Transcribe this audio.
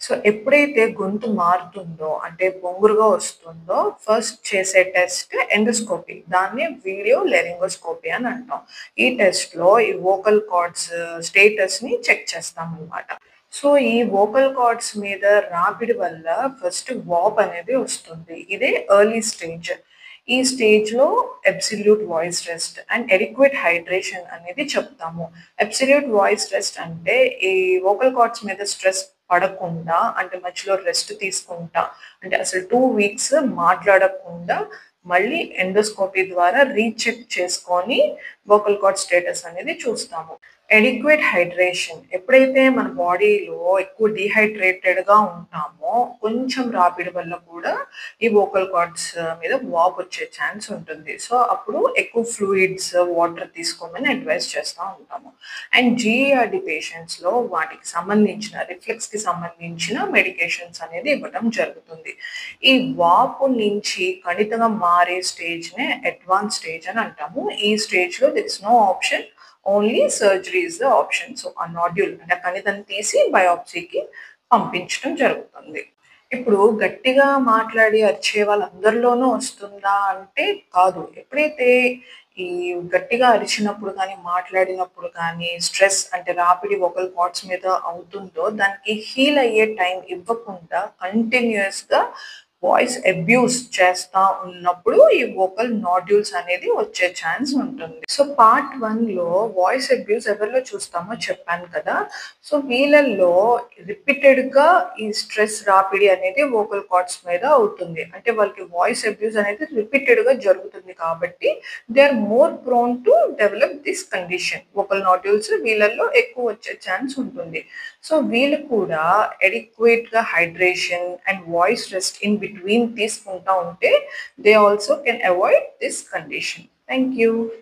So, ఎప్పుడైతే గొంతు మారుతుందో, అంటే బొంగురుగా వస్తుందో, ఫస్ట్ చేసే టెస్ట్ ఎండోస్కోపీ. దాన్ని వీడియో లెరింగోస్కోపీ అని అంటాం. ఈ టెస్ట్‌లో ఈ వోకల్ కార్డ్స్ స్టేటస్‌ని చెక్ చేస్తామనమాట. సో, ఈ వోకల్ కార్డ్స్ మీద రాపిడి వల్ల ఫస్ట్ వాప్ అనేది వస్తుంది. ఇదే ఎర్లీ స్టేజ్. ఈ స్టేజ్‌లో absolute voice rest and adequate hydration అనేది చెప్తాము. అబ్సల్యూట్ వాయిస్ రెస్ట్ అంటే ఈ వోకల్ కార్డ్స్ మీద స్ట్రెస్ పడకుండా, అంటే మధ్యలో రెస్ట్ తీసుకుంటా, అంటే అసలు 2 వీక్స్ మాట్లాడకుండా మళ్ళీ ఎండోస్కోపీ ద్వారా రీచెక్ చేసుకొని వోకల్ కార్డ్ స్టేటస్ అనేది చూస్తాము. అడిక్వేట్ హైడ్రేషన్ ఎప్పుడైతే మన బాడీలో ఎక్కువ డీహైడ్రేటెడ్‌గా ఉంటామో, కొంచెం రాపిడి వల్ల కూడా ఈ వోకల్ కార్డ్స్ మీద వాపొచ్చే ఛాన్స్ ఉంటుంది. సో, అప్పుడు ఎక్కువ ఫ్లూయిడ్స్, వాటర్ తీసుకోమని అడ్వైస్ చేస్తా ఉంటాము. అండ్ జీఈఆర్‌డీ పేషెంట్స్‌లో వాటికి సంబంధించిన రిఫ్లెక్స్‌కి సంబంధించిన మెడికేషన్స్ అనేది ఇవ్వటం జరుగుతుంది. ఈ వాపు నుంచి కణితగా మారే స్టేజ్‌నే అడ్వాన్స్ స్టేజ్ అని అంటాము. ఈ స్టేజ్‌లో there is no option. Only surgery is the option. So, ఆ నాడ్యూల్ అంటే ఆ కణితిని తీసి బయాప్సీకి పంపించటం జరుగుతుంది. ఇప్పుడు గట్టిగా మాట్లాడి అరిచే వాళ్ళందరిలోనూ వస్తుందా అంటే కాదు. ఎప్పుడైతే ఈ గట్టిగా అరిచినప్పుడు గానీ, మాట్లాడినప్పుడు కానీ, స్ట్రెస్ అంటే రాపిడి వోకల్ కార్డ్స్ మీద అవుతుందో, దానికి హీల్ అయ్యే టైం ఇవ్వకుండా కంటిన్యూయస్‌గా వాయిస్ అబ్యూస్ చేస్తా ఉన్నప్పుడు ఈ వోకల్ నాడ్యూల్స్ అనేది వచ్చే ఛాన్స్ ఉంటుంది. సో, పార్ట్ 1లో వాయిస్ అబ్యూస్ ఎవరిలో చూస్తామో చెప్పాను కదా! సో, వీళ్ళల్లో రిపీటెడ్‌గా ఈ స్ట్రెస్ రాపిడి అనేది వోకల్ కార్డ్స్ మీద అవుతుంది. అంటే వాళ్ళకి వాయిస్ అబ్యూస్ అనేది రిపీటెడ్‌గా జరుగుతుంది కాబట్టి they are more prone to develop this condition. Vocal nodules వీళ్ళల్లో ఎక్కువ వచ్చే ఛాన్స్ ఉంటుంది. సో, వీళ్ళు కూడా అడిక్వేట్‌గా hydration and voice rest in between తీసుకుంటా ఉంటే they also can avoid this condition. Thank you.